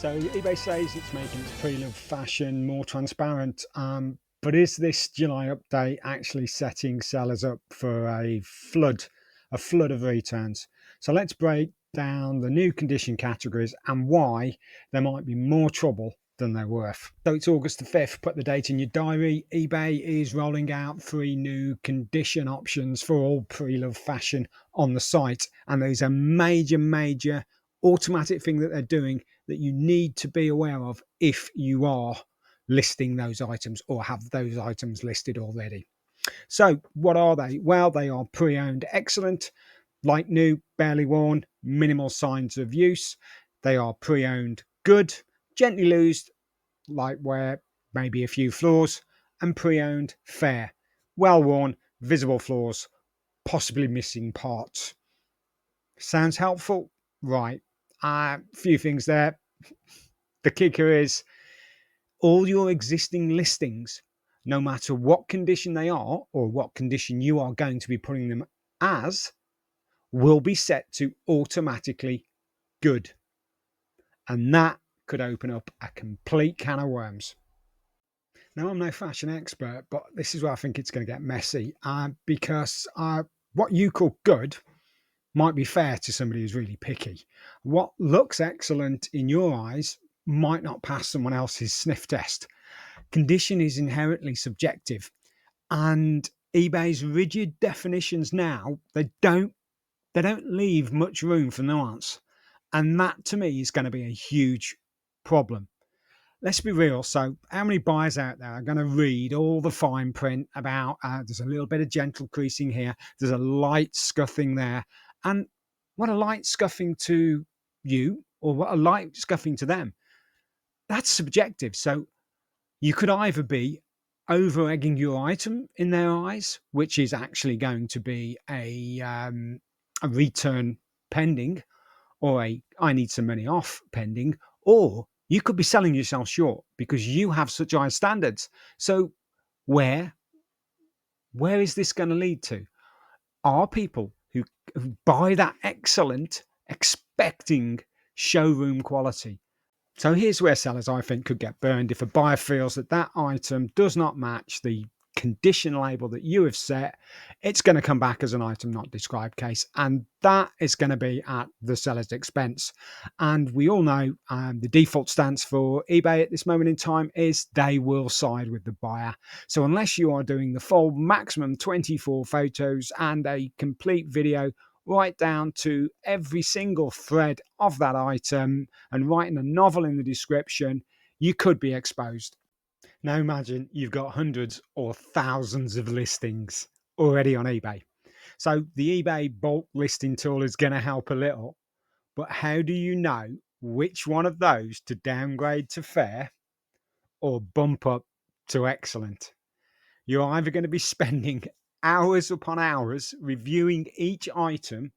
So eBay says it's making its pre-loved fashion more transparent, but is this July update actually setting sellers up for a flood of returns? So let's break down the new condition categories and why there might be more trouble than they're worth. So it's August the 5th, put the date in your diary. eBay is rolling out 3 new condition options for all pre-loved fashion on the site, and there's a major automatic thing that they're doing that you need to be aware of if you are listing those items or have those items listed already. So what are they? Well, they are pre-owned excellent, like new, barely worn, minimal signs of use. They are pre-owned good, gently used, like wear, maybe a few flaws, and pre-owned fair, well worn, visible flaws, possibly missing parts. Sounds helpful? Right. A few things there. The kicker is all your existing listings, no matter what condition they are or what condition you are going to be putting them as, will be set to automatically good. And that could open up a complete can of worms. Now, I'm no fashion expert, but this is where I think it's going to get messy because what you call good might be fair to somebody who's really picky. What looks excellent in your eyes might not pass someone else's sniff test. Condition is inherently subjective, and eBay's rigid definitions now, they don't leave much room for nuance, and that to me is going to be a huge problem. Let's be real. So how many buyers out there are going to read all the fine print about there's a little bit of gentle creasing here, there's a light scuffing there, and what a light scuffing to you or what a light scuffing to them, that's subjective. So you could either be over egging your item in their eyes, which is actually going to be a return pending, or a I need some money off pending, or you could be selling yourself short because you have such high standards. So where is this going to lead to? Are people who buy that excellent expecting showroom quality? So here's where sellers, I think, could get burned if a buyer feels that that item does not match the condition label that you have set. It's going to come back as an item not described case, and that is going to be at the seller's expense. And we all know the default stance for eBay at this moment in time is they will side with the buyer. So unless you are doing the full maximum 24 photos and a complete video right down to every single thread of that item and writing a novel in the description, you could be exposed. Now imagine you've got hundreds or thousands of listings already on eBay. So the eBay bulk listing tool is going to help a little, but how do you know which one of those to downgrade to fair or bump up to excellent? You're either going to be spending hours upon hours reviewing each item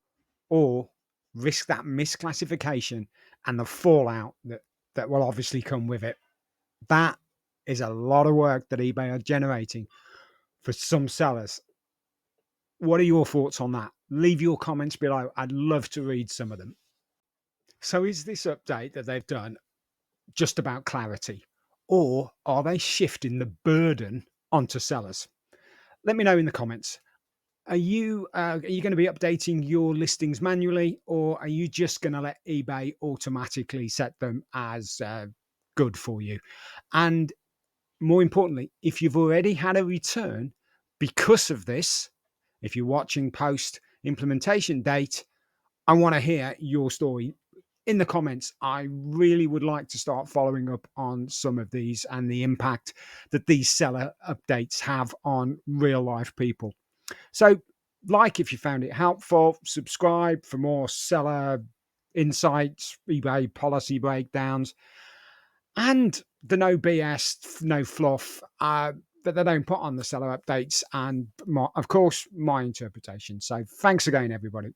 or risk that misclassification and the fallout that will obviously come with it. That is a lot of work that eBay are generating for some sellers. What are your thoughts on that? Leave your comments below. I'd love to read some of them. So is this update that they've done just about clarity, or are they shifting the burden onto sellers? Let me know in the comments. Are you going to be updating your listings manually, or are you just going to let eBay automatically set them as good for you? And more importantly, if you've already had a return because of this, if you're watching post implementation date, I want to hear your story in the comments. I really would like to start following up on some of these and the impact that these seller updates have on real life people. So like if you found it helpful, subscribe for more seller insights, eBay policy breakdowns, and the no BS, no fluff that they don't put on the seller updates, and of course, my interpretation. So thanks again, everybody.